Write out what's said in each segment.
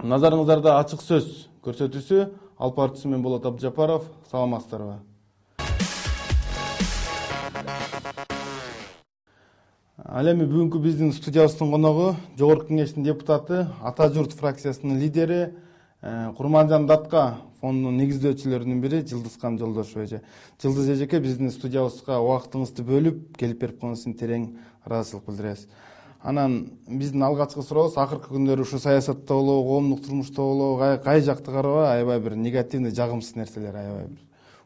Назарыңыздарда ачык сөз көрсөтүүсү Алп артчысы мен Болот Абдыжапаров. Саламатсыздарбы? Ал эми бүгүнкү биздин студиябыздын коногу Жогорку Кеңештин депутаты, Ата журт фракциясынын лидери, Курманжан Датка фондунун негиздөөчүлөрүнүн бири Жылдызкан Жолдошева эже. Жылдыз эжеке, биздин студиябызга убактыңызды бөлүп келип берип койгонуңуз үчүн терең ыраазычылык билдиребиз. Анан биздин алгачкы сурообуз, акыркы күндөрү ушу саясатта болобу, коомдук турмушта болобу, кай жакты карабай, аябай бир негативный, жагымсыз нерселер аябай бир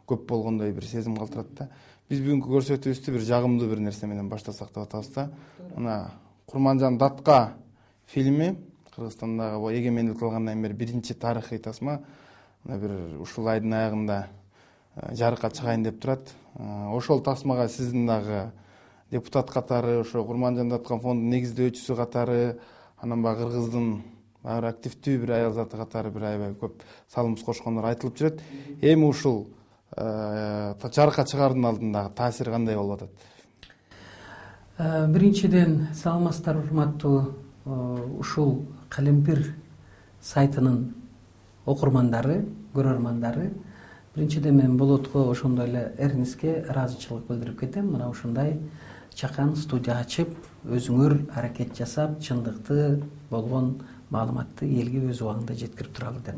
көп болгондой бир сезим калтырат да. Биз бүгүнкү көрсөтүүбүздү бир жагымдуу бир нерсе менен баштасак деп атабыз да. Мына Курманжан Датка фильми Кыргызстандагы эгемендик алгандан бери биринчи тарыхый тасма мына бир ушул айдын аягында жарыкка чыгайын деп турат. Ошол тасмага сиздин дагы депутат катары, ошо Курманжан Датка фондунун негиздөөчүсү катары, анан баягы Кыргыздын бир активдүү бир аял заты катары бир аябай көп салымыбыз кошкондор айтылып жүрөт. Эми ушул жарыкка чыгаардын алдындагы таасир кандай болуп атат? Биринчиден, саламатсыздар урматтуу ушул Калемпир сайтынын окурмандары, көрөрмандары. Биринчиден мен Болотко ошондой эле Эрниске ыраазычылык билдирип кетем. Мына ушундай чакан студия ачып, өзүңөр аракет жасап, чындыкты болгон маалыматты элге өз убагында жеткирип туралы деп.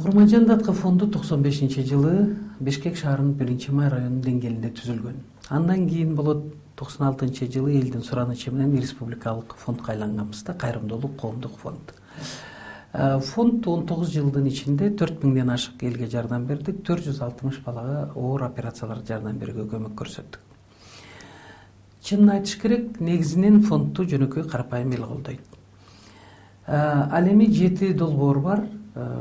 Курманжан Датка фонду 95-жылы Бишкек шаарынын 1-Май районунун деңгээлинде түзүлгөн. Андан кийин болот 96-жылы элдин суранычы менен республикалык фондко айланганбыз да, кайрымдуулук коомдук фонд. Фонд 19 жылдын ичинде 4000ден ашык элге жардам бердик, 460 балага оор операциялар жардам берүүгө көмөк көрсөттүк. Чынын айтыш керек, негизинен фондду жөнөкөй карапайым эл колдойт. Ал эми 7 долбоор бар.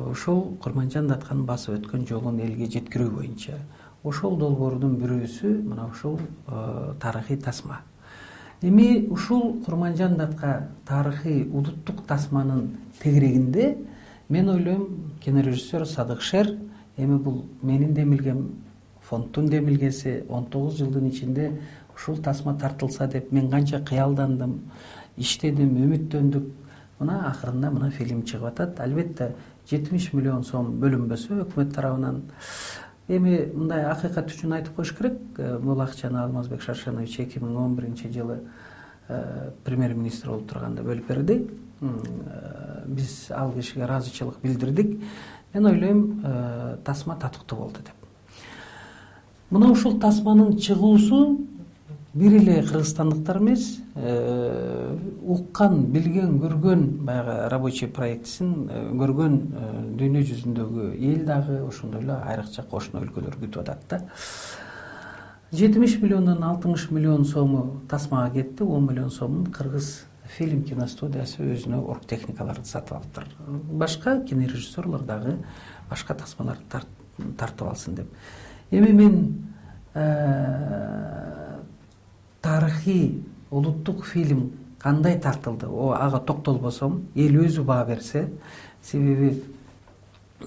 Ошол Курманжан Датканын басып өткөн жолун элге жеткирүү боюнча. Ошол долбоордун бирөөсү мына ушул тарыхый тасма. Эми ушул Курманжан Датка тарыхый улуттук тасманын тегерегинде мен ойлойм, кинорежиссер Садык Шер, эми бул менин демилгем, фонддун демилгеси, 19 жылдын ичинде ушул тасма тартылса деп мен канча кыялдандым, иштедим, үмүттөндүк. Мына акырында мына фильм чыгып атат. Албетте 70 миллион сом бөлүнбөсө өкмөт тарабынан. Эми мындай акыйкат үчүн айтып коюш керек, бул акчаны Алмазбек Шаршенович 2011-жылы премьер-министр болуп турганда бөлүп берди. Биз ал кишиге ыраазычылык билдирдик. Мен ойлойм, тасма татыктуу болду деп. Мына ушул тасманын чыгуусу бир эле кыргызстандыктар эмес, уккан, билген, көргөн баягы рабочий проектисин көргөн дүйнө жүзүндөгү эл дагы, ошондой эле айрыкча кошуна өлкөлөр күтүп атат да. 70 миллиондон 60 миллион сому тасмага кетти, 10 миллион сомун Кыргыз фильм киностудиясы өзүнө оргтехникаларды сатып алыптыр. Башка кинорежиссерлор дагы башка тасмаларды тартып алсын деп. Эми мен тарыхый улуттук фильм кандай тартылды, ага токтолбосом, эл өзү баа берсе, себеби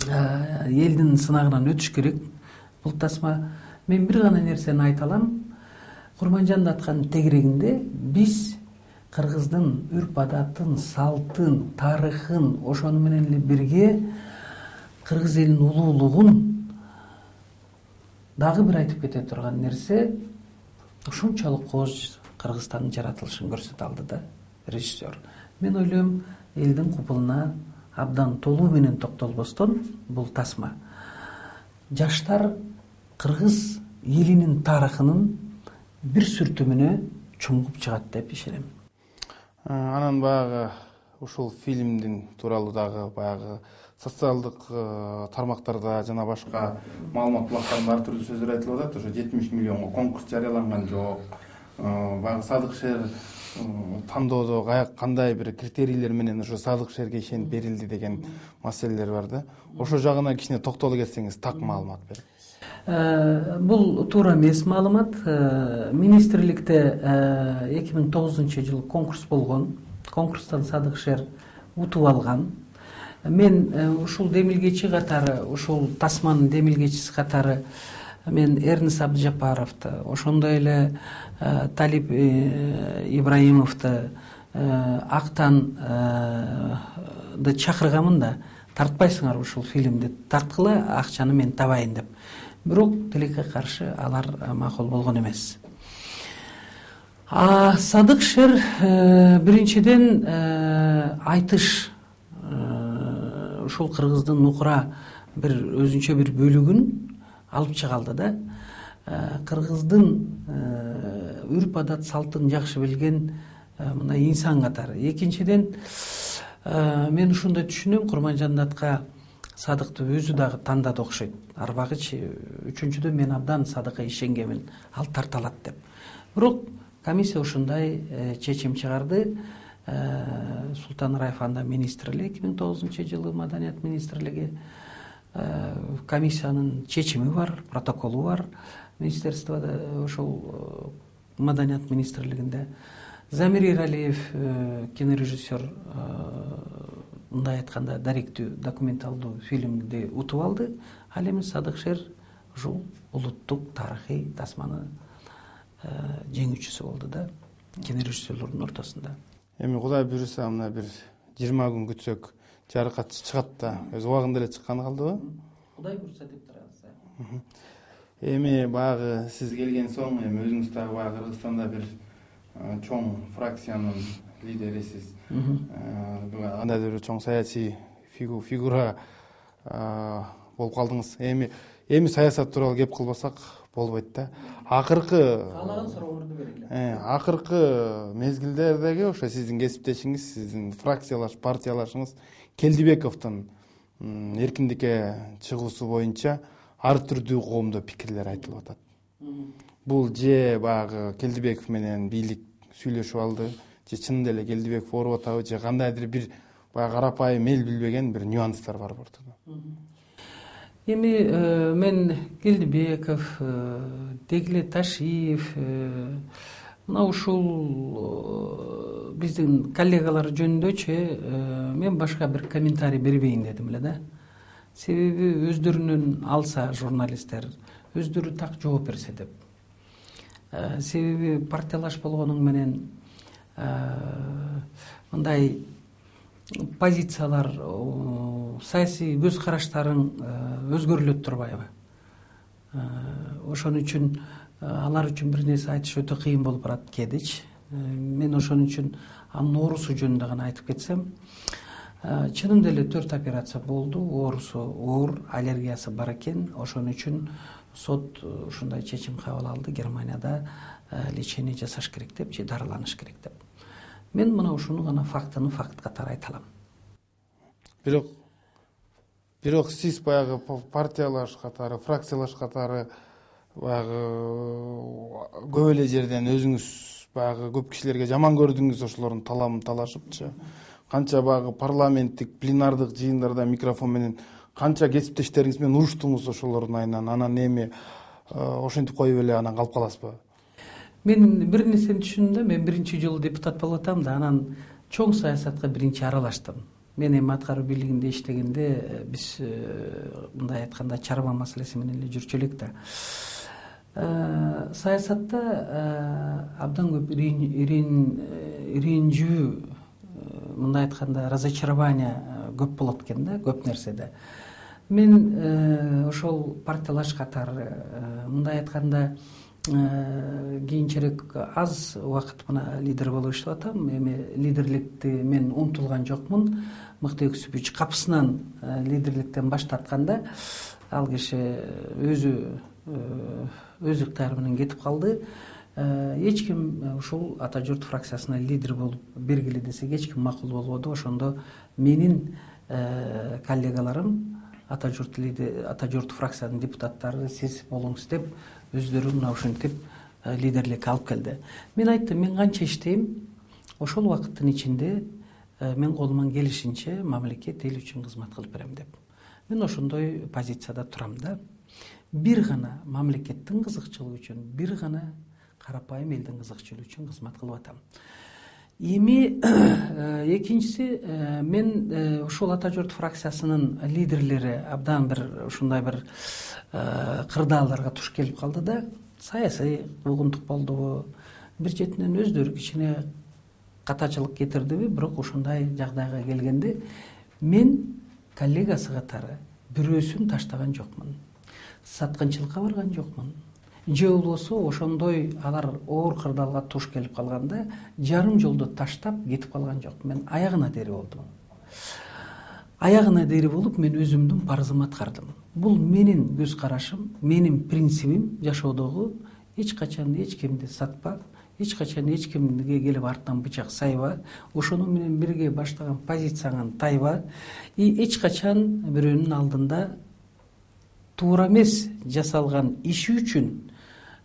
элдин сынагынан өтүш керек. Бул тасма, мен бир гана нерсени айта алам. Курманжан Датканын тегерегинде биз Кыргыздын үрп-адатын, салтын, тарыхын, ошону менен эле бирге кыргыз элинин улуулугун дагы бир айтып кете турган нерсе, ушунчалык кооз Кыргызстандын жаратылышын көрсөтө алды да режиссер. Мен ойлойм, элдин купулуна абдан толуу менен токтолбостон бул тасма жаштар кыргыз элинин тарыхынын бир сүртүмүнө чуңгуп чыгат деп ишенем. Анан баягы ушул фильмдин тууралуу дагы баягы социалдык тармактарда жана башка маалымат булактарында ар түрдүү сөздөр айтылып атат. Ошо 70 миллионго конкурс жарыяланган жок. Баягы Садык Шер тандоодо кандай бир критерийлер менен ошо Садык Шерге ишенип берилди деген маселелер бар да. Ошо жагына кичине токтоло кетсеңиз, так маалымат берип. Бул туура эмес маалымат. Министрликте 2009-жылы конкурс болгон. Конкурстан Садык Шер утуп алган. Мен ушул демилгечи катары, ушул тасманын демилгечиси катары мен Эрнис Абдыжапаровду, ошондой эле Талип Ибраимовду актанды чакырганмын да, тартпайсыңар ушул фильмди, тарткыла, акчаны мен табайын деп. Бирок тилекке каршы алар макул болгон эмес. Садык Шер биринчиден айтыш, ушул кыргыздын нукура бир өзүнчө бир бөлүгүн алып чыга алды да. Кыргыздын үрп адат салтын жакшы билген мындай инсан катары. Экинчиден мен ушундай түшүнөм, Курманжан Датка Садыкты өзү дагы тандады окшойт. Арбагычы. Үчүнчүдөн мен абдан Садыкка ишенгенмин, ал тарта алат деп. Бирок комиссия ушундай чечим чыгарды. Султан Раев анда министрлик 2009-жылы Маданият министрлиги. Комиссиянын чечими бар, протоколу бар. Министерствода, ошол Маданият министрлигинде. Замир Иралиев, кинорежиссер, мындай айтканда даректүү, документалдуу фильмди утуп алды. Ал эми Садык Шер ушул улуттук тарыхый тасманы жеңүүчүсү болду да, кинорежиссерлордун ортосунда. Эми Кудай буйруса мына бир 20 күн күтсөк жарыкат чыгат да, өз убагында эле чыкканы калдыбы? Кудай буйруса деп турабыз. Эми баягы сиз келген соң, эми өзүңүз дагы баягы Кыргызстанда бир чоң фракциянын лидерисиз. Кандайдыр бир чоң саясий фигура болуп калдыңыз. Эми саясат тууралуу кеп кылбасак болбойт да. Каалаган сурооңорду берели. Акыркы мезгилдердеги ошо сиздин кесиптешиңиз, сиздин фракциялаш, партиялашыңыз Келдибековдун эркиндикке чыгуусу боюнча ар түрдүү коомдо пикирлер айтылып атат. Бул же баягы Келдибеков менен бийлик сүйлөшүп алды, же чынында эле Келдибеков ооруп атабы, же кандайдыр бир баягы карапайым эл билбеген бир нюанстар бар ортодо. Эми мен Келдибеков, Дегле Ташиев, мына ушул биздин коллегалар жөнүндөчү мен башка бир комментарий бербейин дедим эле да. Себеби өздөрүнөн алса журналисттер, өздөрү так жооп берсе деп. Себеби партиялаш болгонуң менен мындай позициялар, саясий көз караштарың өзгөрүлөт турбайбы? Ошон үчүн алар үчүн бир нерсе айтыш өтө кыйын болуп барат кедич. Мен ошон үчүн анын оорусу жөнүндө гана айтып кетсем, чынында эле 4 операция болду, оорусу оор, аллергиясы бар экен. Ошон үчүн сот ушундай чечим кабыл алды, Германияда лечение жасаш керек деп, же дарыланыш керек деп. Мен мына ушуну гана фактыны факт катары айта алам. Бирок сиз баягы партиялаш катары, фракциялаш катары баягы көп эле жерден өзүңүз баягы көп кишилерге жаман көрдүңүз, ошолордун таламын талашыпчы. Канча баягы парламенттик пленардык жыйындарда микрофон менен канча кесиптештериңиз менен уруштуңуз ошолордун айынан, анан эми ошентип коюп эле анан калып каласызбы? Мен бир нерсени түшүндүм да, мен биринчи жолу депутат болуп атам да, анан чоң саясатка биринчи аралаштым. Мен эми аткаруу бийлигинде иштегенде биз мындай айтканда чарба маселеси менен эле жүрчү элек да. Саясатта абдан көп иринжүү, мындай айтканда разочарование көп болот экен да, көп нерседе. Мен ошол партиялаш катары, мындай айтканда кийинчерээк аз убакыт мына лидер болуп иштеп атам. Эми лидерликти мен умтулган жокмун. Мыкты Өксүбүч капысынан лидерликтен баш тартканда ал киши өз ыктыяры менен кетип калды. Эч ким ушул Ата журт фракциясына лидер болуп бергиле десек эч ким макул болбоду. Ошондо менин коллегаларым, Ата журт фракциянын депутаттары сиз болуңуз деп өздөрү мына ушинтип лидерликке алып келди. Мен айттым, мен канча иштейм, ошол убакыттын ичинде мен колуман келишинче мамлекет эл үчүн кызмат кылып берем деп. Мен ошондой позицияда турам да. Бир гана мамлекеттин кызыкчылыгы үчүн, бир гана карапайым элдин кызыкчылыгы үчүн кызмат кылып атам. Эми экинчиси, мен ушул Ата журт фракциясынын лидерлери абдан бир ушундай бир кырдаалдарга туш келип калды да, саясий куугунтук болдубу, бир четинен өздөрү кичине катачылык кетирдиби, бирок ушундай жагдайга келгенде мен коллегасы катары бирөөсүн таштаган жокмун, саткынчылыкка барган жокмун. Же болбосо ошондой алар оор кырдаалга туш келип калганда жарым жолдо таштап кетип калган жок. Мен аягына дери болдум. Аягына дери болуп мен өзүмдүн парызымды аткардым. Бул менин көз карашым, менин принцибим жашоодогу. Эч качан эч кимди сатпа, эч качан эч кимге келип артынан бычак сайба, ошону менен бирге баштаган позицияңан тайба, эч качан бирөөнүн алдында туура эмес жасалган иши үчүн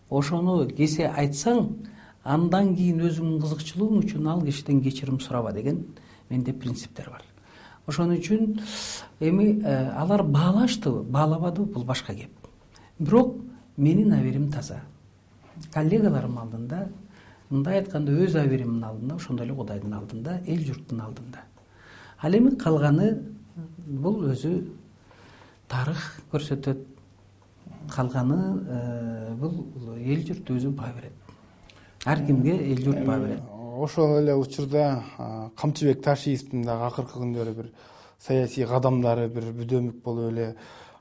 ошону кесе айтсаң, андан кийин өзүңдүн кызыкчылыгың үчүн ал кишиден кечирим сураба деген менде принциптер бар. Ошон үчүн эми алар баалаштыбы, баалабадыбы бул башка кеп. Бирок менин аберим таза. Коллегаларым алдында, мындай айтканда өз аберимдин алдында, ошондой эле Кудайдын алдында, эл журттун алдында. Ал эми калганы бул өзү тарых көрсөтөт. Калганы бул эл журт өзү баа берет. Ар кимге эл журт баа берет. Ошол эле учурда Камчыбек Ташиевдин дагы акыркы күндөрү бир саясий кадамдары бир бүдөмүк болуп эле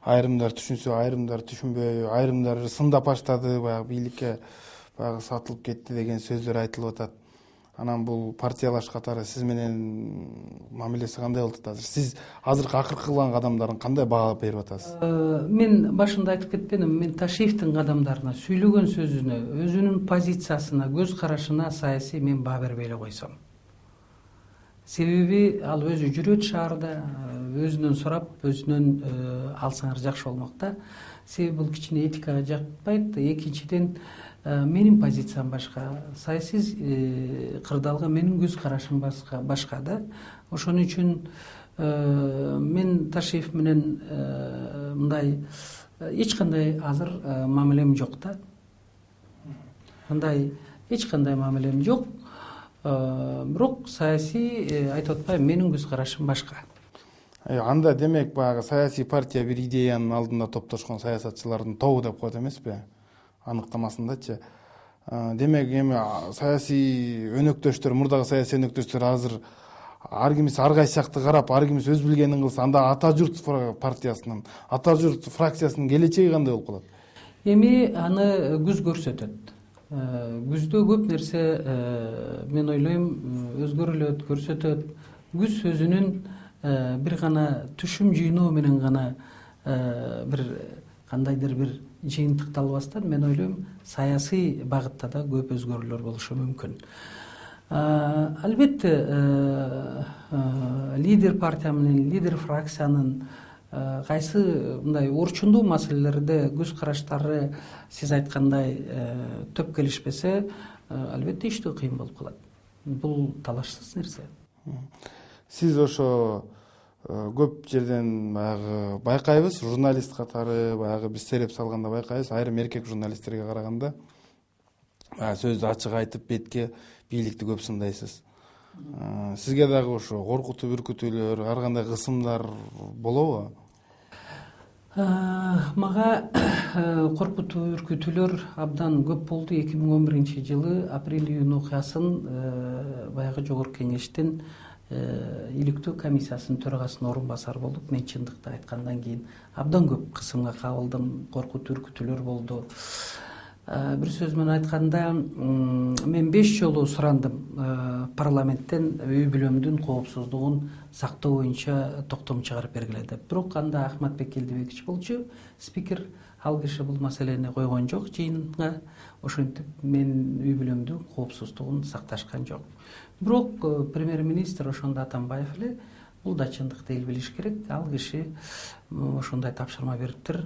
айрымдар түшүнсө, айрымдар түшүнбөй, айрымдар сындап баштады, баягы бийликке баягы сатылып кетти деген сөздөр айтылып атат. Анан бул партиялаш катары сиз менен мамилеси кандай болот азыр? Сиз азыркы акыркы кылган кадамдарын кандай баа берип атасыз? Мен башында айтып кетпедимби, мен Ташиевдин кадамдарына, сүйлөгөн сөзүнө, өзүнүн позициясына, көз карашына саясий мен баа бербей эле койсом. Себеби ал өзү жүрөт шаарда, өзүнөн сурап, өзүнөн алсаңар жакшы болмок да. Себеби бул кичине этикага жакпайт. Экинчиден менин позициям башка, саясий кырдаалга менин көз карашым башка да. Ошон үчүн мен Ташиев менен мындай эч кандай азыр мамилем жок да. Мындай эч кандай мамилем жок. Бирок саясий айтып атпайбы, менин көз карашым башка. Анда демек баягы саясий партия бир идеянын алдында топтошкон саясатчылардын тобу деп коет эмеспи? Аныктамасындачы. Демек эми саясий өнөктөштөр, мурдагы саясий өнөктөштөр азыр ар кимиси ар кайсы жакты карап, ар кимиси өз билгенин кылса, анда Ата журт партиясынын, Ата журт фракциясынын келечеги кандай болуп калат? Эми аны күз көрсөтөт. Күздө көп нерсе мен ойлойм өзгөрүлөт, көрсөтөт. Күз өзүнүн бир гана түшүм жыйноо менен гана бир кандайдыр бир жыйынтыкталбастан мен ойлойм саясий багытта да көп өзгөрүүлөр болушу мүмкүн. Албетте лидер партия менен лидер фракциянын кайсы мындай орчундуу маселелерде көз караштары сиз айткандай төп келишпесе, албетте иштөө кыйын болуп калат. Бул талашсыз нерсе. Сиз ошо көп жерден баягы байкайбыз, журналист катары баягы биз сереп салганда байкайбыз, айрым эркек журналисттерге караганда сөздү ачык айтып, бетке бийликти көп сындайсыз. Сизге дагы ошо коркутуу, үркүтүүлөр, ар кандай кысымдар болобу? Мага коркутуу, үркүтүүлөр абдан көп болду. 2011-жылы апрель июнь окуясын баягы жогорку кеңештин иликтөө комиссиясынын төрагасынын орун басары болуп, мен чындыкты айткандан кийин абдан көп кысымга кабылдым, коркутуу, үркүтүүлөр болду. Бир сөз менен айтканда, мен 5 жолу сурандым парламенттен үй бүлөмдүн коопсуздугун сактоо боюнча токтом чыгарып бергиле деп. Бирок анда Ахматбек Келдибекович болчу спикер, ал киши бул маселени койгон жок жыйынга. Ошентип мен үй бүлөмдүн коопсуздугун сакташкан жок. Бирок премьер-министр Ошондо Атамбаев эле бул да чындыкты эл билиш керек. Ал киши ошондой тапшырма бериптир,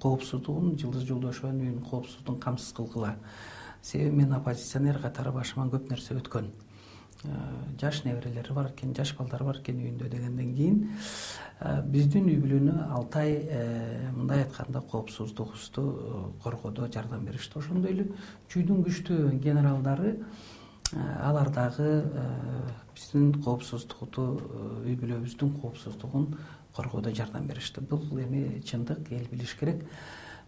коопсуздугун, Жылдыз Жолдошованын үйүнүн коопсуздугун камсыз кылгыла. Себеби мен оппозиционер катары башыман көп нерсе өткөн. Жаш неберелери бар экен, жаш балдары бар экен үйүндө дегенден кийин биздин үй бүлөнү 6 ай мындай айтканда коопсуздугубузду коргоодо жардам беришти. Ошондой эле жүйдүн күчтүү генералдары алар дагы биздин коопсуздукту, үй бүлөбүздүн коопсуздугун коргоодо жардам беришти. Бул эми чындык, эл билиш керек.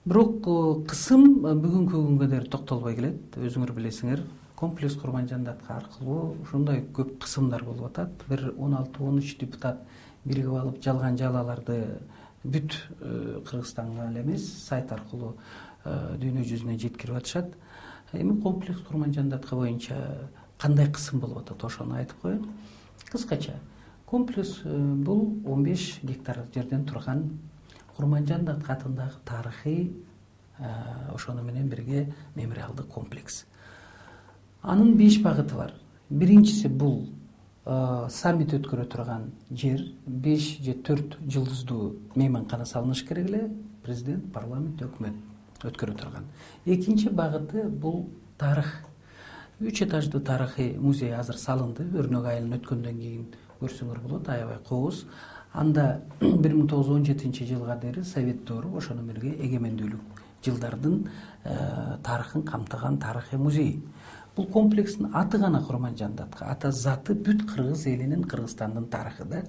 Бирок кысым бүгүнкү күнгө дейин токтолбой келет. Өзүңөр билесиңер, комплекс Курманжандатка аркылуу ушундай көп кысымдар болуп атат. Бир 16-13 депутат биригип алып жалган жалаларды бүт Кыргызстанга эле эмес, сайт аркылуу дүйнө жүзүнө жеткирип атышат. Эми комплекс Курманжандатка боюнча кандай кысым болуп атат, ошону айтып коеюн. Кыскача, комплекс бул 15 гектар жерден турган Курманжандат атындагы тарыхый ошону менен бирге мемориалдык комплекс. Анын 5 багыты бар. Биринчиси бул саммит өткөрө турган жер, 5 же 4 жылдыздуу мейманкана салыныш керек эле, президент, парламент, өкмөт өткөрө турган. Экинчи багыты бул тарых. 3 этаждуу тарыхый музей азыр салынды. Өрнөк айылын өткөндөн кийин көрсөңөр болот, аябай кооз. Анда 1917 жылга дейин Совет доору ошону бирге эгемендүүлүк жылдардын тарыхын камтыган тарыхый музей. Бул комплекстин аты гана Курманжандатка, ата заты бүт кыргыз элинин, Кыргызстандын тарыхы да.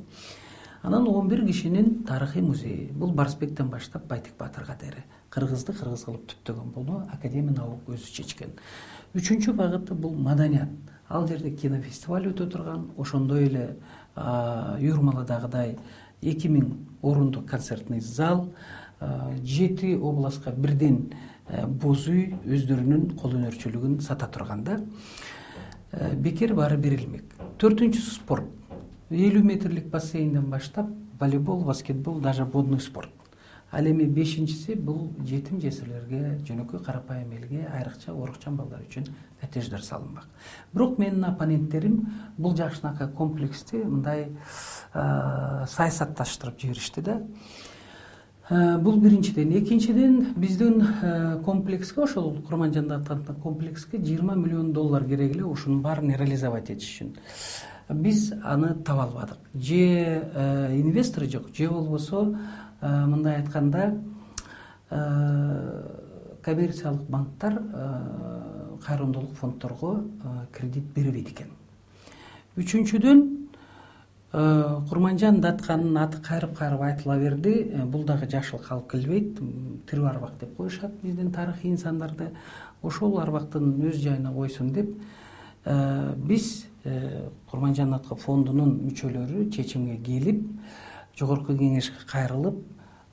Анан 11 кишинин тарыхый музейи. Бул Барсбектен баштап Байтик Батырга дейин кыргызды кыргыз кылып түптөгөн. Буну Академия наук өзү чечкен. Үчүнчү багыты бул маданият. Ал жерде кинофестиваль өтө турган, ошондой эле Юрмаладагыдай 2000 орундук концертный зал, 7 областка бирден боз үй өздөрүнүн кол өнөрчүлүгүн сата турганда бекер баары берилмек. 4-сү спорт. 50 метрлик бассейнден баштап волейбол, баскетбол, даже водный спорт. Ал эми 5-си бул жетим жесирлерге, жөнөкөй карапайым элге, айрыкча орукчан балдар үчүн коттедждер салынмак. Бирок менин оппоненттерим бул жакшынакай комплексти мындай саясатташтырып жиберишти да. Бул биринчиден. Экинчиден, биздин комплекске, ошол Курманжандат комплекске $20 миллион керек эле ушунун баарын реализовать этиш үчүн. Биз аны таба албадык. Же инвестор жок, же болбосо мындай айтканда коммерциялык банктар кайрымдуулук фонддорго кредит бербейт экен. Үчүнчүдөн, Курманжандатканын аты кайрып айтыла берди. Бул дагы жакшылык алып келбейт. Тирүү арбак деп коюшат биздин тарыхый инсандарды. Ошол арбактын өз жайына койсун деп биз Курманжандатка фондунун мүчөлөрү чечимге келип, жогорку кеңешке кайрылып,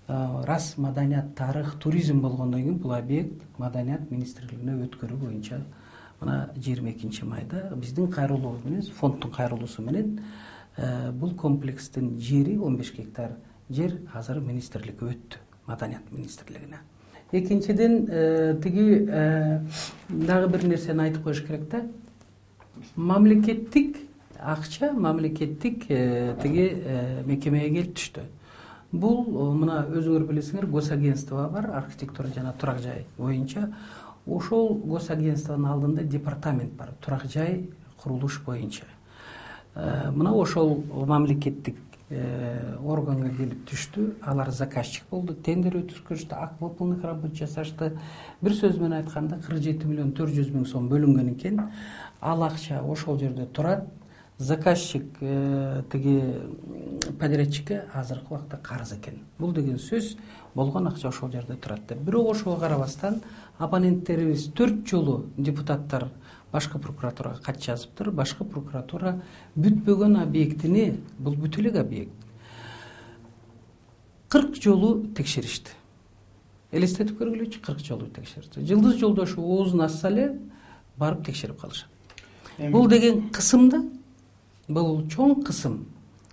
рас маданият, тарых, туризм болгондон кийин бул объект Маданият министрлигине өткөрүү боюнча мына 22 майда биздин кайрылуубуз менен, фонддун кайрылуусу менен бул комплекстин жери 15 гектар жер азыр министрликке өттү, Маданият министрлигине. Экинчиден, тиги дагы бир нерсени айтып коюш керек да. Мамлекеттик акча, мамлекеттик тиги мекемеге келип түштү. Бул мына өзүңөр билесиңер, госагентство бар, архитектура жана турак жай боюнча. Ошол госагентствонун алдында департамент бар, турак жай курулуш боюнча. Мына ошол мамлекеттик органга келип түштү. Алар заказчик болду, тендер өткөзүштү, аквапыльных работ жасашты. Бир сөз менен айтканда 47 миллион 400 миң сом бөлүнгөн экен. Ал акча ошол жерде турат. Заказчик тиги подрядчикке азыркы убакта карыз экен. Бул деген сөз болгон акча ошол жерде турат деп. Бирок ошого карабастан оппоненттерибиз 4 жолу депутаттар башкы прокуратурага кат жазыптыр. Башкы прокуратура бүтпөгөн объектини, бул бүт эле объект, 40 жолу текшеришти. Элестетип көргүлөчү, 40 жолу текшеришти. Жылдыз жолдошу оозун ачса эле барып текшерип калышат. Бул деген кысым да, бул чоң кысым.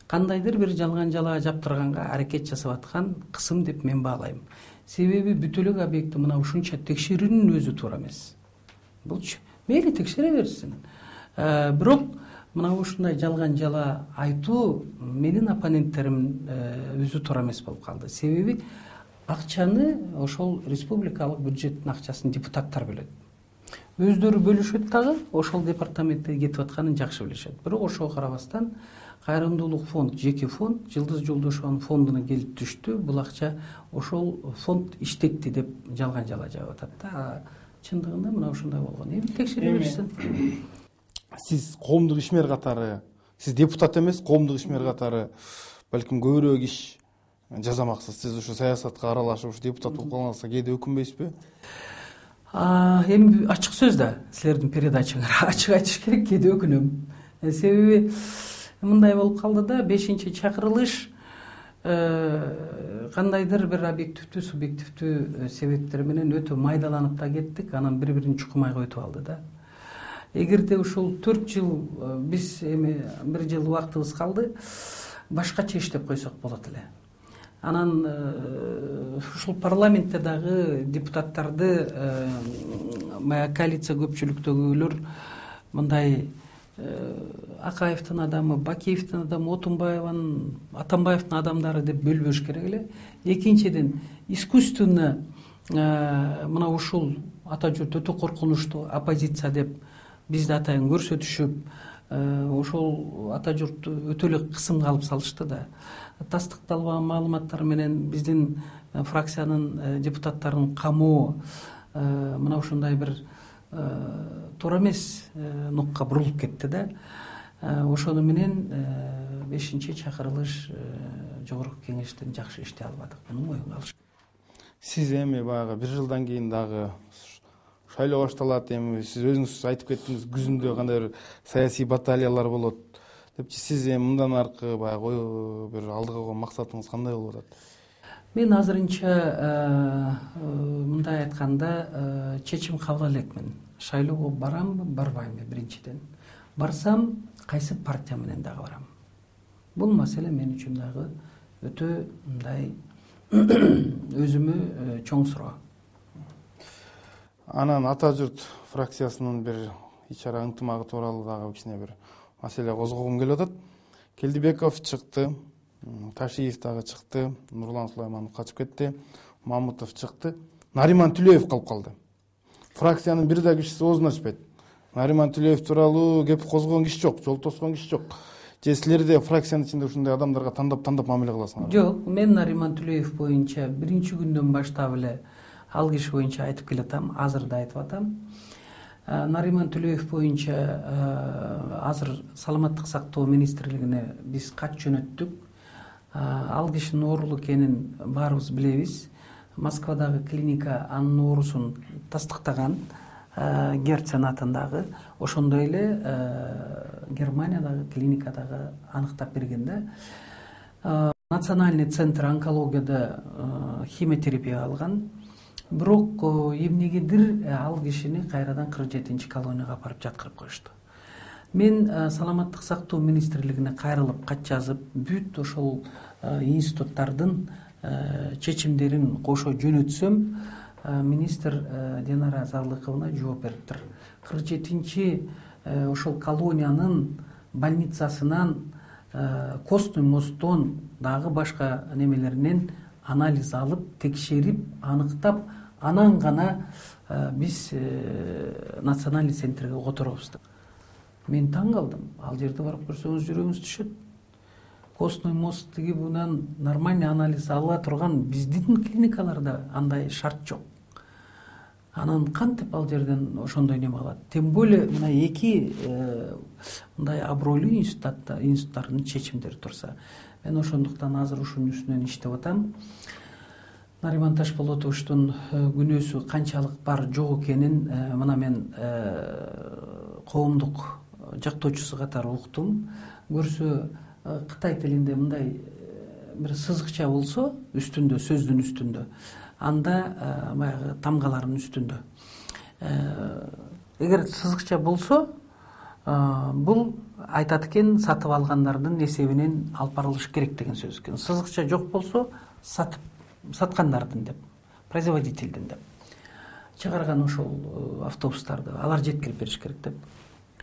Кандайдыр бир жалган жалаа жаптырганга аракет жасап аткан кысым деп мен баалайм. Себеби бүт эле объектти мына ушунча текшерүүнүн өзү туура эмес. Булчу мейли текшере берсин. Бирок мына ушундай жалган жалаа айтуу менин оппоненттерим өзү туура эмес болуп калды. Себеби акчаны ошол республикалык бюджеттин акчасын депутаттар бөлөт. Өздөрү бөлүшөт дагы, ошол департаментте кетип атканын жакшы билишет. Бирок ошого карабастан кайрымдуулук фонд, жеке фонд, Жылдыз Жолдошованын фондуна келип түштү. Бул акча ошол фонд иштетти деп жалган жалаа жаап атат да. Чындыгында мына ушундай болгон. Эми текшере берсин. Сиз коомдук ишмер катары, сиз депутат эмес, коомдук ишмер катары балким көбүрөөк иш жасамаксыз. Сиз ушу саясатка аралашып, ушу депутат болуп калганыңызга кээде өкүнбөйсүзбү? Эми ачык сөз да силердин передачаңар ачык айтыш керек, кээде өкүнөм. Себеби мындай болуп калды да, 5-чи чакырылыш кандайдыр бир объективдүү субъективдүү себептер менен өтө майдаланып да кеттик, анан бири бирин чукумай өтүп алды да. Эгерде ушул 4 жыл биз эми 1 жыл убактыбыз калды, башкача иштеп койсок болот эле. Анан ушул парламентте дагы депутаттарды коалиция көпчүлүктөгүлөр мындай Акаевдин адамы, Бакиевдин адамы, Отунбаеванын, Атамбаевдин адамдары деп бөлбөш керек эле. Экинчиден, искусственно мына ушул ата журт өтө коркунучтуу оппозиция деп бизди атайын көрсөтүшүп, ошол ата журтту өтө эле кысымга алып салышты да. Тастыкталбаган маалыматтар менен биздин фракциянын депутаттарынын камоо мына ушундай бир туура эмес нукка бурулуп кетти да. Ошону менен 5-чи чакырылыш жогорку кеңештен жакшы иштей албадык. Муну моюнга алыш. Сиз эми баягы 1 жылдан кийин дагы шайлоо башталат, эми сиз өзүңүз айтып кеттиңиз, күзүндө кандай бир саясий баталиялар болот депчи. Сиз эми мындан аркы баягы бир алдыга койгон максатыңыз кандай болуп атат? Мен азырынча мындай айтканда чечим кабыл элекмин. Шайлоого барамбы, барбаймбы биринчиден. Барсам, кайсы партия менен дагы барам. Бул маселе мен үчүн дагы өтө мындай өзүмө чоң суроо. Анан ата журт фракциясынын бир ичара ынтымагы тууралуу дагы кичине бир маселе козгогум келип атат. Келдибеков чыкты, Ташиев дагы чыкты, Нурлан Сулайманов качып кетти, Мамутов чыкты, Нариман Түлөев калып калды. Фракциянын бир да кишиси оозун ачпайт. Нариман Түлөев тууралуу кеп козгогон киши жок, жол тоскон киши жок. Же силерде фракциянын ичинде ушундай адамдарга тандап мамиле кыласыңар? Жок, мен Нариман Түлөев боюнча биринчи күндөн баштап эле ал киши боюнча айтып келатам, азыр да айтып атам. Нариман Түлөев боюнча азыр саламаттык сактоо министрлигине биз кат жөнөттүк. Ал кишинин оорулуу экенин баарыбыз билебиз. Москвадагы клиника анын оорусун тастыктаган, Герцен атындагы, ошондой эле Германиядагы клиникадагы аныктап берген да. Национальный центр онкологияда химиотерапия алган. Бирок эмнегедир ал кишини кайрадан 47-чи колонияга апарып жаткырып коюшту. Мен саламаттык сактоо министрлигине кайрылып кат жазып, бүт ошол институттардын чечимдерин кошо жөнөтсөм, министр Динара Зарлыковна жооп бериптир. 47-чи ошол колониянын больницасынан, Костный мосттон дагы башка немелеринен анализ алып, текшерип, аныктап, анан гана биз национальный центрге которобуз. Мен таң калдым. Ал жерде барып көрсөңүз жүрөгүңүз түшөт. Костный мост тиги бунан нормальный анализ ала турган биздин клиникаларда андай шарт жок. Анан кантип ал жерден ошондой неме алат? Тем более мына эки мындай абройлуу институттардын чечимдери турса. Мен ошондуктан азыр ушунун үстүнөн иштеп атам. Нариман Ташполотовичтун күнөөсү канчалык бар жок экенин мына мен коомдук жактоочусу катары уктум. Көрсө Кытай тилинде мындай бир сызыкча болсо, үстүндө, сөздүн үстүндө, анда баягы тамгалардын үстүндө. Эгер сызыкча болсо, бул айтат экен сатып алгандардын эсебинен алып барылыш керек деген сөз экен. Сызыкча жок болсо, саткандардын деп, производительдин деп. Чыгарган ошол автобустарды алар жеткирип бериш керек деп.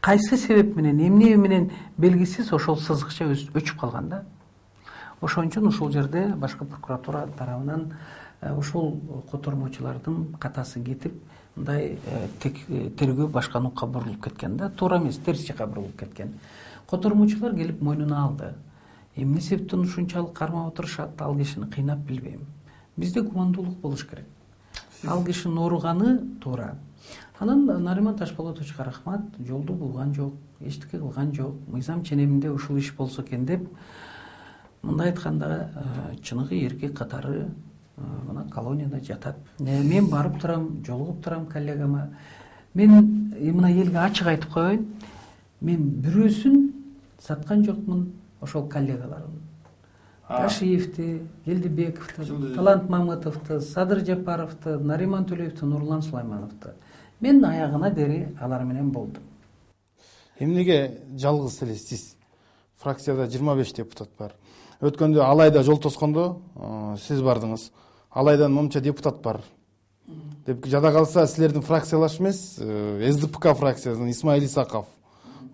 Кайсы себеп менен, эмне менен белгисиз ошол сызыкча өчүп калган да. Ошон үчүн ушул жерде башкы прокуратура тарабынан ушул котормочулардын катасы кетип, мындай тергөө башка нукка бурулуп кеткен да. Туура эмес, терс жака бурулуп кеткен. Котормочулар келип мойнуна алды. Эмне себептен ушунчалык кармап отурушат, ал кишини кыйнап билбейм. Бизде гумандуулук болуш керек. Ал кишинин ооруганы туура. Анан Нариман Ташполотовичке рахмат, жолду булган жок, эчтеке кылган жок. Мыйзам ченеминде ушул иш болсо экен деп, мындай айтканда чыныгы эркек катары мына колонияда жатат. Мен барып турам, жолугуп турам коллегама. Мен мына элге ачык айтып коеюн, мен бирөөсүн саткан жокмун ошол коллегаларым. Ташиевти, Келдибековду, Талант Мамытовду, Садыр Жапаровду, Нариман Төлөевди, Нурлан Сулаймановду. Мен аягына дери алар менен болдум. Эмнеге жалгыз элесиз? Сиз фракцияда 25 депутат бар. Өткөндө Алайда жол тоскондо сиз бардыңыз. Алайдан момча депутат бар. Деп жада калса силердин фракциялаш эмес, СДПК фракциясынан Исмаил Исаков.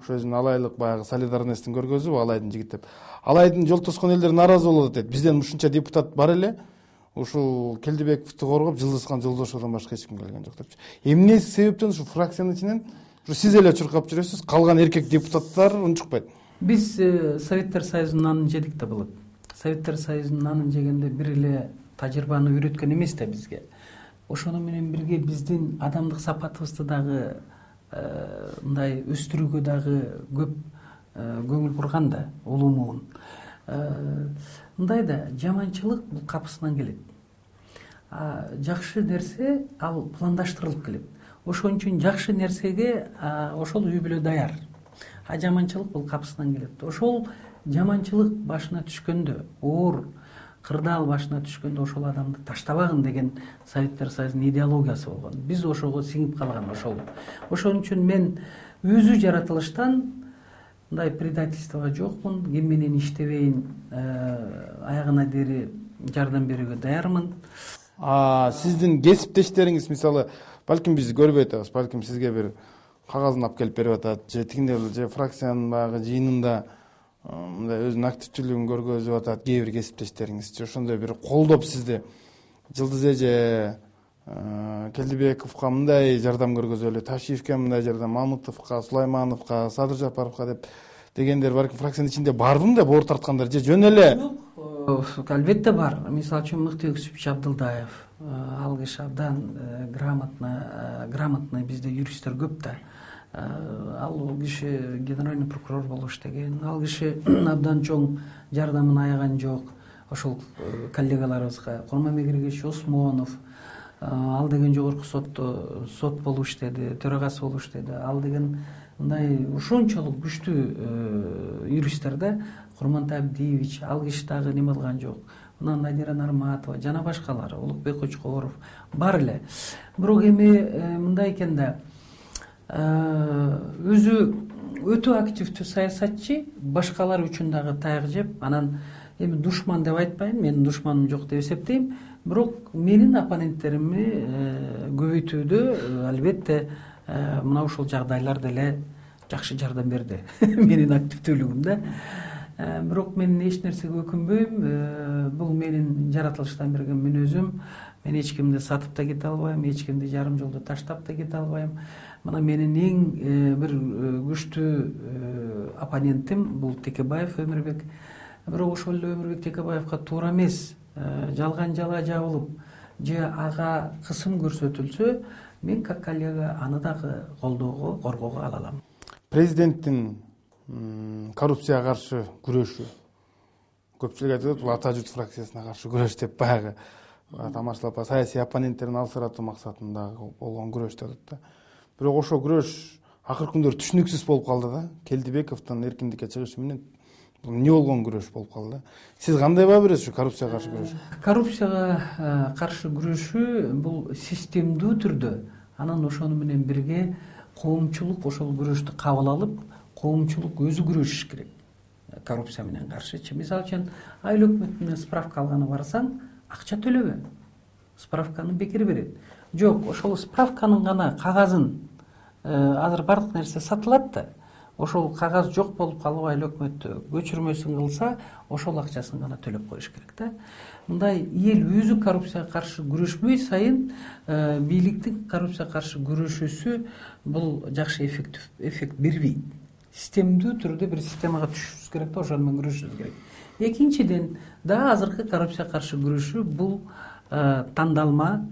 Ошо өзүнүн алайлык баягы солидарностун көргөзүп, Алайдын жигит деп. Алайдын жол тоскон элдер нааразы болот дейт. Бизден ушунча депутат бар эле. Ушул Келдибековду коргоп, Жылдызкан Жолдошовдон башка эч ким келген жок депчи. Эмне себептен ушу фракциянын ичинен сиз эле чуркап жүрөсүз, калган эркек депутаттар унчукпайт? Биз Советтер Союзунун нанын жедик да болот. Советтер Союзунун нанын жегенде бир эле тажрыйбаны үйрөткөн эмес да бизге. Ошону менен бирге биздин адамдык сапатыбызды дагы мындай өстүрүүгө дагы көп көңүл бурган да, улуумун. Мындай да, жаманчылык бул капысынан келет. Жакшы нерсе ал пландаштырылып келет. Ошон үчүн жакшы нерсеге ошол үй бүлө даяр. Жаманчылык бул капысынан келет. Ошол жаманчылык башына түшкөндө, оор кырдаал башына түшкөндө ошол адамды таштабагын деген Советтер Союзунун идеологиясы болгон. Биз ошого сиңип калган ошол. Ошон үчүн мен өзү жаратылыштан мындай предательствого жокмун, ким менен иштебейин, аягына дери жардам берүүгө даярмын. Сиздин кесиптештериңиз, мисалы, балким биз көрбөй атабыз, балким сизге бир кагазын алып келип берип атат, же тигиндей же фракциянын баягы жыйынында мындай өзүнүн активдүүлүгүн көргөзүп атат кээ бир кесиптештериңизчи. Ошондой бир колдоп сизди Жылдыз эже, Келдибековго мындай жардам көргөзөлү, Ташиевке мындай жардам, Мамытовго, Сулаймановго, Садыр Жапаровго деп дегендер бар. Фракциянын ичинде барбы да боор тарткандар же жөн эле? Албетте бар. Мисалы үчүн Мыктыбек Юсупович Абдылдаев, ал киши абдан грамотный, бизде юристтер көп да. Ал киши генеральный прокурор болуп иштеген. Ал киши абдан чоң жардамын аяган жок. Ошол коллегаларыбызга Курманбек Эргеч Осмонов, ал деген жогорку сотто сот болуп иштеди, төрагасы болуп иштеди. Ал деген мындай ушунчалык күчтүү юристтер да. Курмантай Абдиевич, ал киши дагы неме кылган жок. Мына Надира Нарматова жана башкалары, Улукбек Кочкоров бар эле. Бирок эми мындай экен да, өзү өтө активдүү саясатчы, башкалар үчүн дагы таяк жеп, анан эми душман деп айтпайм, менин душманым жок деп эсептейм. Бирок менин оппоненттеримди көбөйтүүдө албетте мына ушул жагдайлар деле жакшы жардам берди менин активдүүлүгүмдө. Бирок мен эч нерсеге өкүнбөйм. Бул менин жаратылыштан берген мүнөзүм. Мен эч кимди сатып да кете албайм, эч кимди жарым жолдо таштап да кете албайм. Мына менин эң бир күчтүү оппонентим бул Текебаев Өмүрбек. Бирок ошол эле Өмүрбек Текебаевга туура эмес, жалган жала жабылып же ага кысым көрсөтүлсө, мен как коллега аны дагы колдоого, коргоого ала алам. Президенттин коррупцияга каршы күрөшү, көпчүлүк айтат, бул Ата журт фракциясына каршы күрөш деп баягы тамашалап, саясий оппоненттерин алсыратуу максатында болгон күрөш деп атат да. Бирок ошол күрөш акыркы күндөр түшүнүксүз болуп калды да. Келдибековдун эркиндикке чыгышы менен бул эмне болгон күрөш болуп калды. Сиз кандай баа бересиз ушу коррупцияга каршы күрөш? Коррупцияга каршы күрөшүү бул системдүү түрдө, анан ошону менен бирге коомчулук ошол күрөштү кабыл алып, коомчулук өзү күрөшүш керек коррупция менен каршычы. Мисалы үчүн айыл өкмөтүнөн справка алганы барсаң, акча төлөбө. Справканы бекер берет. Жок, ошол справканын гана кагазын азыр бардык нерсе сатылат да. Ошол кагаз жок болуп калып айыл өкмөттө көчүрмөсүн кылса, ошол акчасын гана төлөп коюш керек да. Мындай эл өзү коррупцияга каршы күрөшпөй сайын бийликтин коррупцияга каршы күрөшүүсү бул жакшы эффект бербейт. Системдүү түрдө бир системага түшүшүбүз керек да, ошону менен күрөшүшүбүз керек. Экинчиден, да азыркы коррупцияга каршы күрөшүү бул тандалма,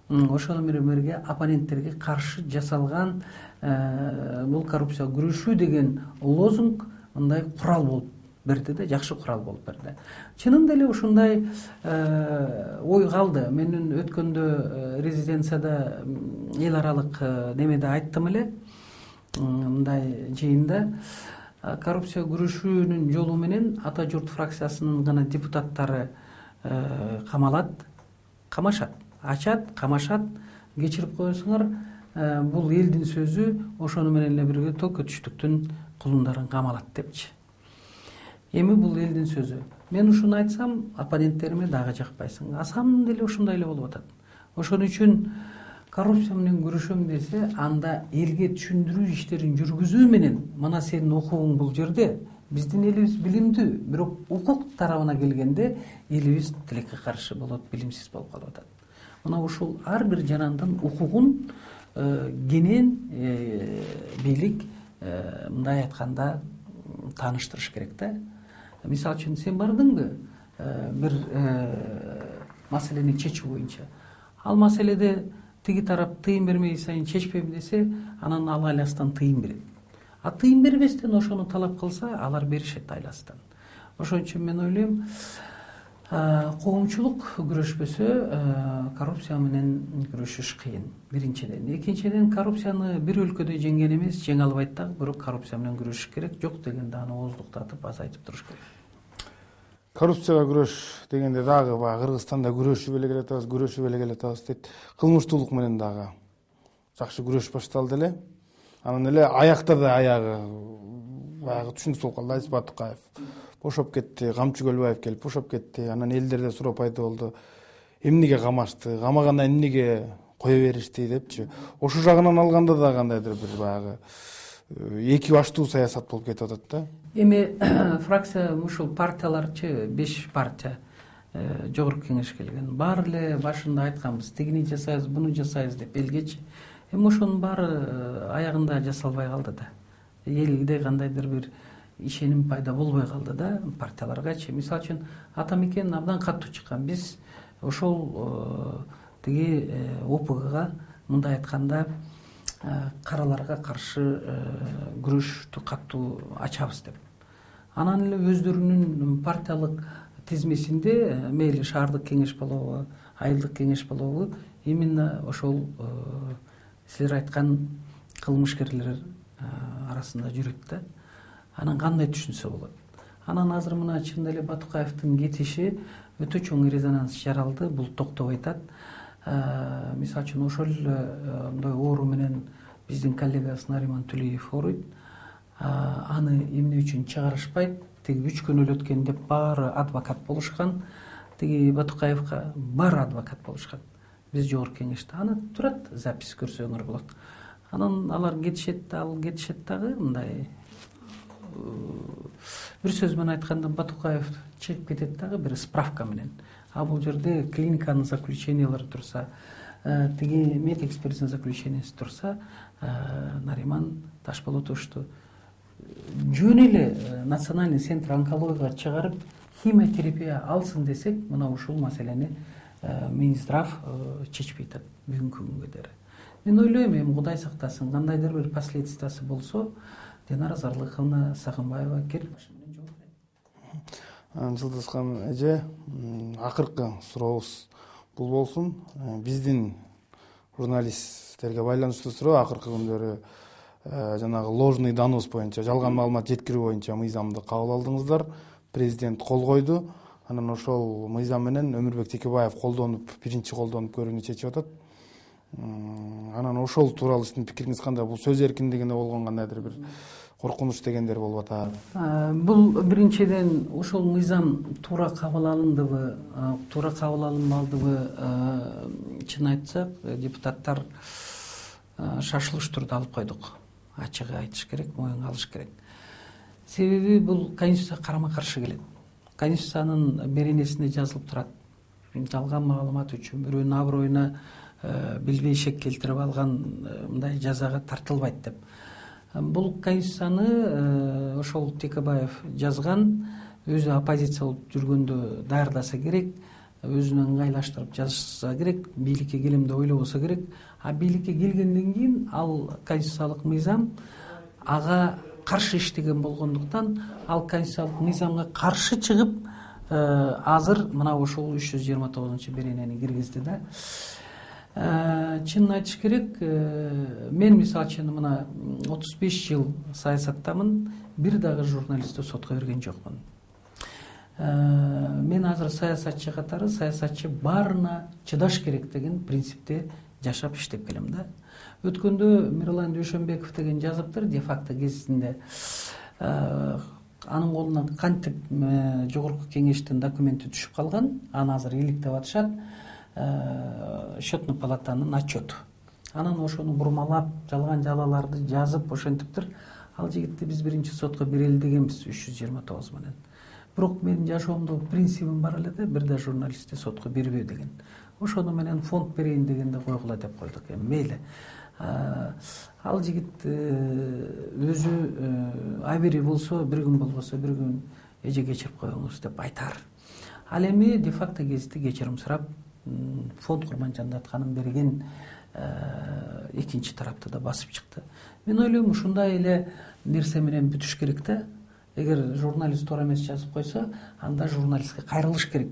ошону менен бирге оппоненттерге каршы жасалган бул коррупцияга күрөшүү деген лозунг мындай курал болуп берди да, жакшы курал болуп берди. Чынында эле ушундай ой калды. Мен өткөндө резиденцияда эл аралык немеде айттым эле, мындай жыйында коррупция күрөшүүнүн жолу менен Ата журт фракциясынын гана депутаттары камашат, ачат, камашат, кечирип коесуңар, бул элдин сөзү, ошону менен эле бирге токко түштүктүн кулундарын камалат депчи. Эми бул элдин сөзү. Мен ушуну айтсам, оппоненттериме дагы жакпайсың. Самом деле ушундай эле болуп атат. Ошон үчүн коррупция менен күрөшөм десе, анда элге түшүндүрүү иштерин жүргүзүү менен, мына сенин укугуң бул жерде, биздин элибиз билимдүү, бирок укук тарабына келгенде элибиз тилекке каршы болот, билимсиз болуп калып атат. Мына ушул ар бир жанандын укугун кенен бийлик мындай айтканда тааныштырыш керек да. Мисалы үчүн сен бардыңбы бир маселени чечүү боюнча, ал маселеде тиги тарап тыйын бермей сайын чечпейм десе, анан ал айласынан тыйын берет. А тыйын бербестен ошону талап кылса, алар беришет айласынан. Ошон үчүн мен ойлойм, коомчулук күрөшпөсө коррупция менен күрөшүш кыйын. Биринчиден, экинчиден, коррупцияны бир өлкөдө жеңген эмес, жеңе албайт дагы, бирок коррупция менен күрөшүш керек. Жок дегенде аны ооздуктатып, азайтып туруш керек. Коррупцияга күрөш дегенде дагы Кыргызстанда күрөшүп эле келатабыз дейт. Кылмыштуулук менен дагы жакшы күрөш башталды эле. Анан эле аякта да аягы баягы түшүнүксүз болуп калды. Айсып Атыкаев бошоп кетти, Камчы Көлбаев келип бошоп кетти. Анан элдерде суроо пайда болду. Эмнеге камашты? Камагандан эмнеге кое беришти депчи. Ошол жагынан алганда да кандайдыр бир баягы эки баштуу саясат болуп кетип атат да. Эми фракция ушул партияларчы 5 партия жогорку кеңешке келген. Баары эле башында айтканбыз, тигини жасайбыз, буну жасайбыз деп элгечи. Эми ошонун баары аягында жасалбай калды да. Элде кандайдыр бир ишеним пайда болбой калды да партияларгачы. Мисалы үчүн Ата Мекен абдан катуу чыккан. Биз ошол тиги ОПГга мындай айтканда караларга каршы күрөштү катуу ачабыз деп. Анан эле өздөрүнүн партиялык тизмесинде мейли шаардык кеңеш болобу, айылдык кеңеш болобу, именно ошол силер айткан кылмышкерлер арасында жүрөт да. Анан кандай түшүнсө болот? Анан азыр мына чын эле Батукаевдин кетиши өтө чоң резонанс жаралды, бул токтобой атат. Мисалы үчүн ошол мындай оору менен биздин коллегабыз Нариман Тулиев ооруйт. Аны эмне үчүн чыгарышпайт? Тиги 3 күн эле өткөн деп баары адвокат болушкан. Тиги Батукаевга баары адвокат болушкан. Биз жогорку кеңеште аны турат, запись көрсөңөр болот. Анан алар кетишет, ал кетишет дагы мындай бир сөз менен айтканда Батукаев чыгып кетет дагы бир справка менен. А бул жерде клиниканын заключениялары турса, тиги медэкспертизанын заключениясы турса, Нариман Ташполотовду жөн эле национальный центр онкологияга чыгарып, химиотерапия алсын десек, мына ушул маселени Минздрав чечпей атат бүгүнкү күнгө дейм. Мен ойлойм, эми Кудай сактасын, кандайдыр бир последствиясы болсо, Динара Зарлыковна Сагынбаева келип башы менен жооп берет. Жылдызхан эже, акыркы сурообуз бул болсун. Биздин журналисттерге байланыштуу суроо, акыркы күндөрү жанагы ложный донос боюнча, жалган маалымат жеткирүү боюнча мыйзамды кабыл алдыңыздар. Президент кол койду. Анан ошол мыйзам менен Өмүрбек Текебаев биринчи колдонуп көрүүнү чечип атат. Анан ошол тууралуу сиздин пикириңиз кандай? Бул сөз эркиндигине болгон кандайдыр бир коркунуч дегендер болуп атат. Бул биринчиден ошол мыйзам туура кабыл алындыбы, туура кабыл алынбадыбы, чын айтсак, депутаттар шашылыш түрдө алып койдук. Ачыгы айтыш керек, моюнга алыш керек. Себеби бул Конституцияга карама-каршы келет. Конституциянын беренесинде жазылып турат. Жалган маалымат үчүн бирөөнүн аброюна билбей шек келтирип алган мындай жазага тартылбайт деп. Бул Конституцияны ошол Текебаев жазган, өзү оппозиция болуп жүргөндө даярдаса керек, өзүнө ыңгайлаштырып жазса керек, бийликке келем деп ойлобосо керек. А бийликке келгенден кийин ал конституциялык мыйзам ага каршы иштеген болгондуктан ал конституциялык мыйзамга каршы чыгып азыр мына ошол 329-беренени киргизди да. Чынын айтыш керек, мен мисалы үчүн мына 35 жыл саясаттамын, бир дагы журналистти сотко берген жокмун. Мен азыр саясатчы катары саясатчы баарына чыдаш керек деген принципте жашап иштеп келем да. Өткөндө Мирлан Дүйшөнбеков деген жазыптыр де-факто гезитинде. Анын колуна кантип жогорку кеңештин документи түшүп калган, аны азыр иликтеп атышат. Счетный палатанын отчету. Анан ошону бурмалап, жалган жалаларды жазып ошентиптир. Ал жигитти биз биринчи сотко берели дегенбиз 329 менен. Бирок менин жашоомдо принцибим бар эле да, бир да журналистти сотко бербөө деген. Ошону менен фонд берейин дегенде койгула деп койдук. Мейли. Ал жигит өзү айбири болсо, бир күн болбосо бир күн эже кечирип коюңуз деп айтар. Ал эми де-факто гезитти кечирим сурап, фонд Курманжан Датканын берген экинчи тарапты да басып чыкты. Мен ойлойм, ушундай эле нерсе менен бүтүш керек да. Эгер журналист туура эмес жазып койсо, анда журналистке кайрылыш керек.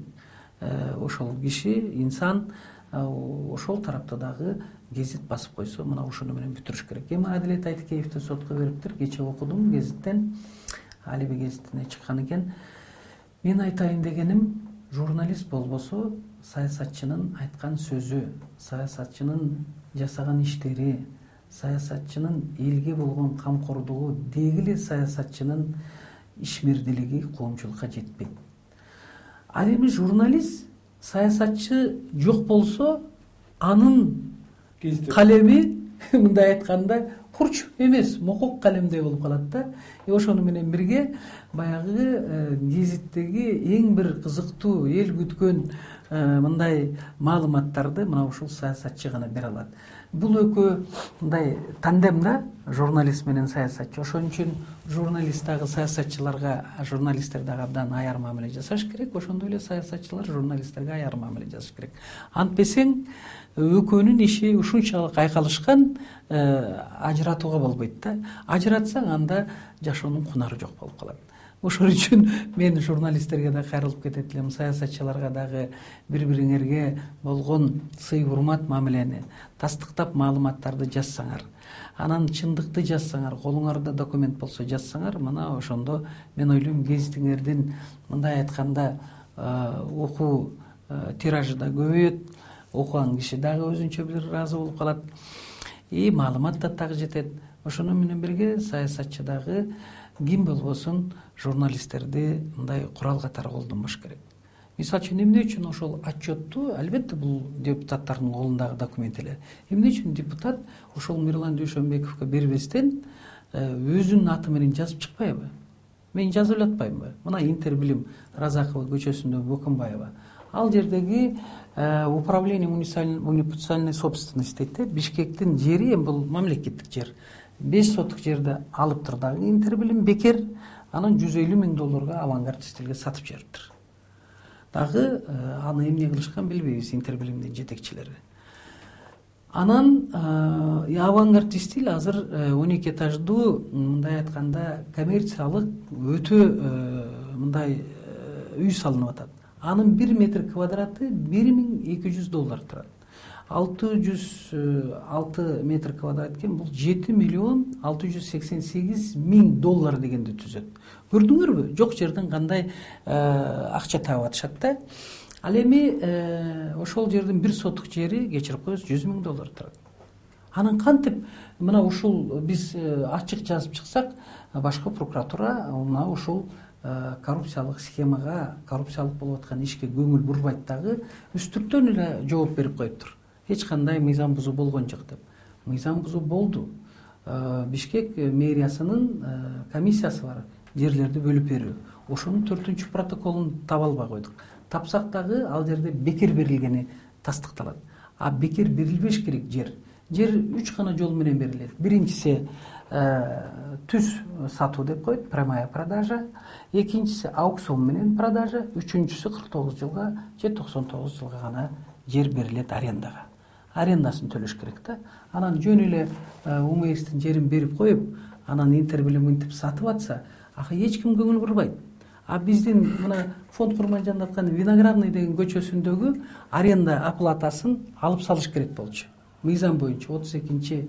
Ошол киши, инсан ошол тарапта дагы гезит басып койсо, мына ушуну менен бүтүрүш керек. Эми Адилет Айтыкеевди сотко бериптир. Кече окудум гезиттен, Алиби гезитине чыккан экен. Мен айтайын дегеним, журналист болбосо саясатчынын айткан сөзү, саясатчынын жасаган иштери, саясатчынын элге болгон камкордугу, деги эле саясатчынын ишмердилиги коомчулукка жетпейт. Ал эми журналист, саясатчы жок болсо, анын калеми мындай айтканда курч эмес, мокок калемдей болуп калат да. Ошону менен бирге баягы гезиттеги эң бир кызыктуу, эл күткөн мындай маалыматтарды мына ушул саясатчы гана бере алат. Бул экөө мындай тандем да, журналист менен саясатчы. Ошон үчүн журналист дагы саясатчыларга, журналисттер дагы абдан аяр мамиле жасаш керек. Ошондой эле саясатчылар журналисттерге аяр мамиле жасаш керек. Антпесең экөөнүн иши ушунчалык айкалышкан, ажыратууга болбойт да. Ажыратсаң анда жашоонун кунары жок болуп калат. Ошон үчүн мен журналисттерге да кайрылып кетет элем, саясатчыларга дагы бири-бириңерге болгон сый урмат мамилени тастыктап маалыматтарды жазсаңар, анан чындыкты жазсаңар, колуңарда документ болсо жазсаңар, мына ошондо мен ойлойм гезитиңердин мындай айтканда окуу тиражы да көбөйөт, окуган киши дагы өзүнчө бир ыраазы болуп калат, маалымат да так жетет. Ошону менен бирге саясатчы дагы ким болбосун журналисттерди мындай курал катары колдонбош керек. Мисалы үчүн эмне үчүн ошол отчетту, албетте бул депутаттардын колундагы документ эле. Эмне үчүн депутат ошол Мирлан Дүйшөнбековго бербестен өзүнүн аты менен жазып чыкпайбы? Мен жазып эле атпаймынбы? Мына Интербилим Разакова көчөсүндө Бөкөнбаева. Ал жердеги управление универсальной собственности дейт. Бишкектин жери, бул мамлекеттик жер. 5 соток жерди алыптыр дагы Интербилим бекер, анан $150,000 Авангард стилге сатып жибериптир. Дагы аны эмне кылышкан билбейбиз Интербилимдин жетекчилери. Анан Авангард стил азыр 12 этаждуу, мындай айтканда коммерциялык өтө мындай үй салынып атат. Анын 1 метр квадраты $1,200 турат. 606 метр квадрат экен, бул $7,688,000 дегенди түзөт. Көрдүңөрбү? Жок жерден кандай акча таап атышат да. Ал эми ошол жердин 1 соток жери кечирип коюңуз $100,000 турат. Анан кантип мына ушул биз ачык жазып чыксак, башкы прокуратура мына ушул коррупциялык схемага, коррупциялык болуп аткан ишке көңүл бурбайт дагы үстүртөн эле жооп берип коюптур. Эч кандай мыйзам бузуу болгон жок деп. Мыйзам бузуу болду. Бишкек мэриясынын комиссиясы бар, жерлерди бөлүп берүү. Ошонун 4-чү протоколун таба албай койдук. Тапсак дагы ал жерде бекер берилгени тастыкталат. А бекер берилбеш керек жер. Жер 3 гана жол менен берилет. Биринчиси түз сатуу деп коет, прямая продажа. Экинчиси аукцион менен продажа. Үчүнчүсү 49 жылга же 99 жылга гана жер берилет арендага. Арендасын төлөш керек да. Анан жөн эле УМСтин жерин берип коюп, анан Интер билим мынтип сатып атса, ага эч ким көңүл бурбайт. А биздин мына фонд Курманжан аткан Виноградный деген көчөсүндөгү аренда оплатасын алып салыш керек болчу. Мыйзам боюнча 32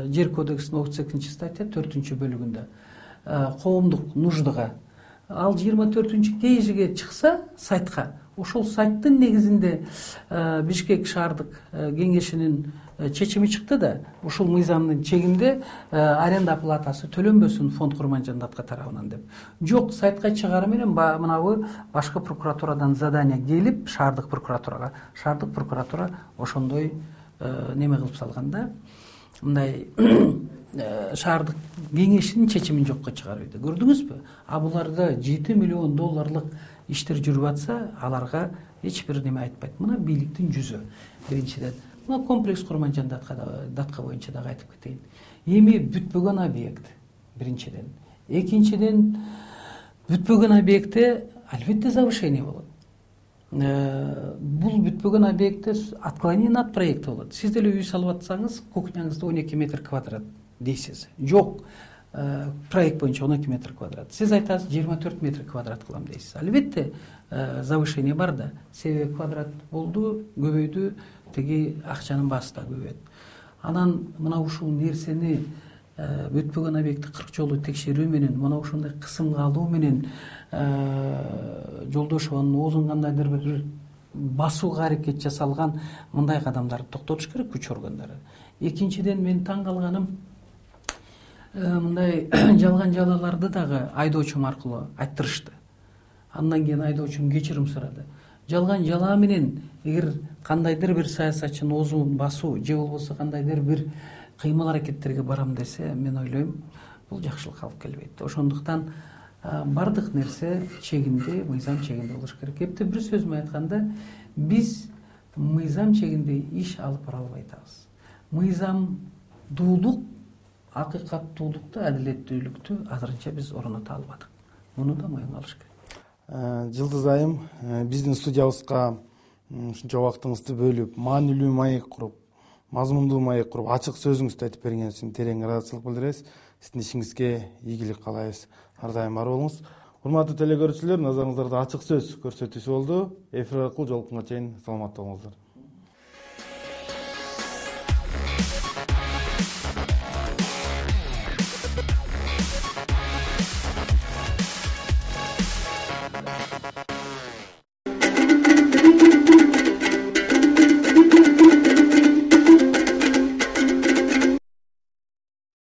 жер кодексинин 32 статья 4 бөлүгүндө коомдук нуждага ал 24 кежиге чыкса сайтка, ошол сайттын негизинде Бишкек шаардык кеңешинин чечими чыкты да, ушул мыйзамдын чегинде аренда оплатасы төлөнбөсүн фонд Курманжан датка тарабынан деп. Жок, сайтка чыгары менен мынабы башкы прокуратурадан задание келип шаардык прокуратура ошондой неме кылып салган да, мындай шаардык кеңешинин чечимин жокко чыгарып койду. Көрдүңүзбү? А буларда 7 миллион долларлык иштер жүрүп атса, аларга эч бир неме айтпайт. Мына бийликтин жүзү. Биринчиден, мына комплекс Курманжан датка боюнча дагы айтып кетейин. Эми бүтпөгөн объект биринчиден. Экинчиден, бүтпөгөн объектте албетте завышение болот. Бул бүтпөгөн объектте отклонение от проекта болот. Сиз деле үй салып атсаңыз, кухняңызда 12 метр квадрат дейсиз. Жок, проект боюнча 12 метр квадрат. Сиз айтасыз 24 метр квадрат кылам дейсиз. Албетте завышение бар да. Себеби квадрат болду, көбөйдү, тиги акчанын баасы да көбөйөт. Анан мына ушул нерсени бүтпөгөн объектти 40 жолу текшерүү менен, мына ушундай кысымга алуу менен Жолдошованын оозун кандайдыр бир басууга аракет жасалган мындай кадамдарды токтотуш керек күч органдары. Экинчиден, мен таң калганым, мындай жалган жалаларды дагы айдоочум аркылуу айттырышты. Андан кийин айдоочум кечирим сурады. Жалган жалаа менен эгер кандайдыр бир саясатчынын оозун басуу же болбосо кандайдыр бир кыймыл аракеттерге барам десе, мен ойлойм, бул жакшылыкка алып келбейт. Ошондуктан бардык нерсе чегинде, мыйзам чегинде болуш керек. Эпте бир сөз менен айтканда, биз мыйзам чегинде иш алып бара албай атабыз. Мыйзамдуулук, акыйкаттуулукту, адилеттүүлүктү азырынча биз орното албадык. Муну да моюнга алыш керек. Жылдыз айым, биздин студиябызга ушунча убактыңызды бөлүп, маанилүү маек куруп, мазмундуу маек куруп, ачык сөзүңүздү айтып бергениңиз үчүн терең ыраазычылык билдиребиз. Сиздин ишиңизге ийгилик каалайбыз. Ар дайым бар болуңуз. Урматтуу телекөрүүчүлөр, назарыңыздарда ачык сөз көрсөтүүсү болду. Эфир аркылуу жолукканга чейин саламатта болуңуздар.